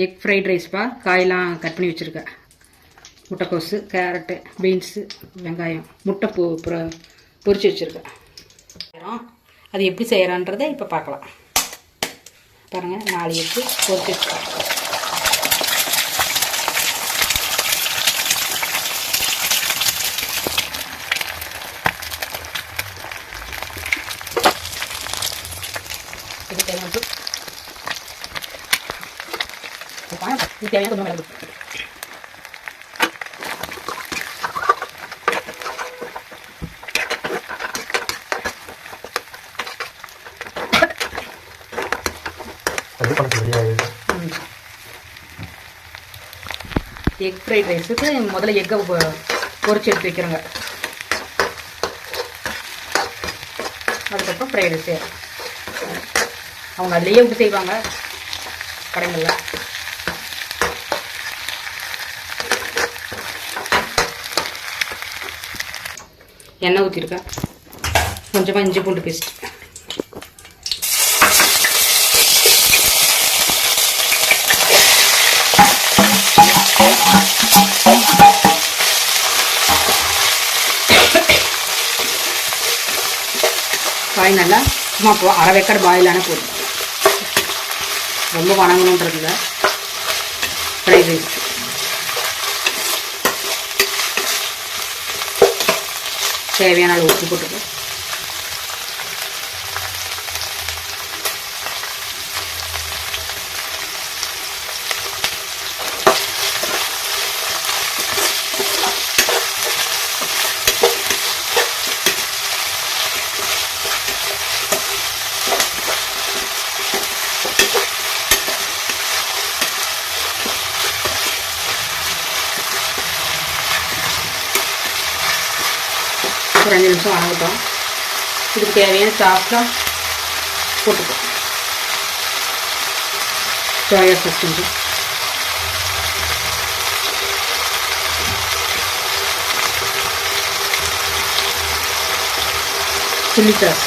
Egg fried ரைஸ்ப்பா. காயெல்லாம் cut பண்ணி வச்சுருக்கேன். முட்டைக்கோஸு, கேரட்டு, பீன்ஸு, வெங்காயம், முட்டை பொரிச்சு வச்சுருக்கேன். அது எப்படி செய்கிறான்றதை இப்போ பார்க்கலாம். பாருங்கள், 4 எக்கு பொரிச்சு வச்சுருக்கேன். இது தேவையான கொஞ்சம் மிளகு. எக் ஃப்ரைட் ரைஸுக்கு முதல்ல எக்கை பொரிச்சு எடுத்து வைக்கிறோங்க. அதுக்கப்புறம் ஃப்ரைட் ரைஸ் அவங்க அதுலேயே விட்டு செய்வாங்க கடைகளில். எண்ணெய் ஊற்றிருக்கேன். கொஞ்சமாக இஞ்சி பூண்டு பேஸ்ட், காய் நல்லா சும்மா அரை வேக்காடு பாயிலான போதும். ரொம்ப வணங்கணுன்றதுல ஃப்ரைட் ரைஸ். தேவையான அளவு உப்பு போட்டுக்கோ. ஒரு 5 நிமிஷம் வணங்கட்டும். இதுக்கு தேவையான சாஸ்லாம் போட்டுப்போம். சோயா சாஸ் கொஞ்சம், சில்லி சாஸ்,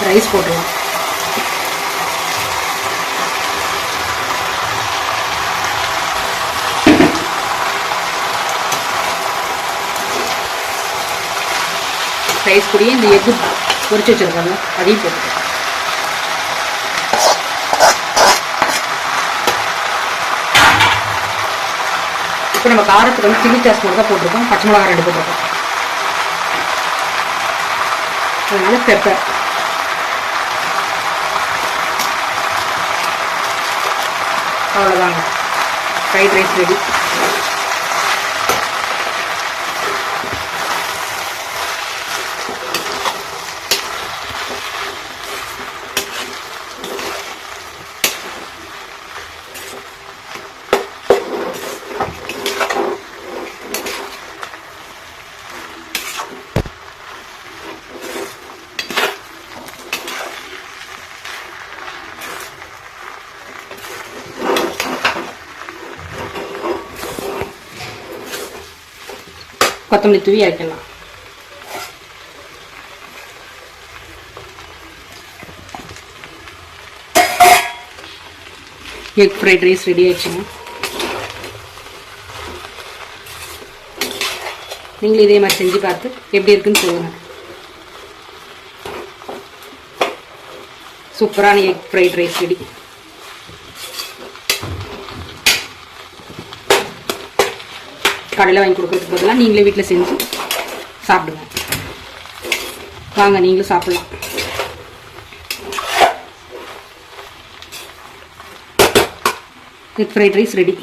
ரைஸ் போட்டுருவோம். ரைஸ் கூடயே இந்த எக்கு பொரிச்சு வச்சிருக்காங்க, அதையும் போட்டுருக்கோம். இப்போ நம்ம காரத்துக்கு வந்து சில்லி சாஸ் மட்டும் தான் போட்டிருக்கோம். பச்சை மிளகாய் 2 போட்டிருக்கோம். அதனால பெப்பர். அவ்வளோதாங்க, ஃப்ரைட் ரைஸ் ரெடி. கொத்தமல்லி தூவி இறக்கலாம். எக் ஃப்ரைட் ரைஸ் ரெடி ஆயிடுச்சுங்க. நீங்களும் இதே மாதிரி செஞ்சு பார்த்து எப்படி இருக்குன்னு சொல்லுங்க. சூப்பரான எக் ஃப்ரைட் ரைஸ் ரெடி. கடையில் வாங்கி கொடுக்கறதுக்கு பதிலாக நீங்களே வீட்டில் செஞ்சு சாப்பிடுங்க. வாங்க, நீங்களும் சாப்பிடலாம். Egg fried rice ready.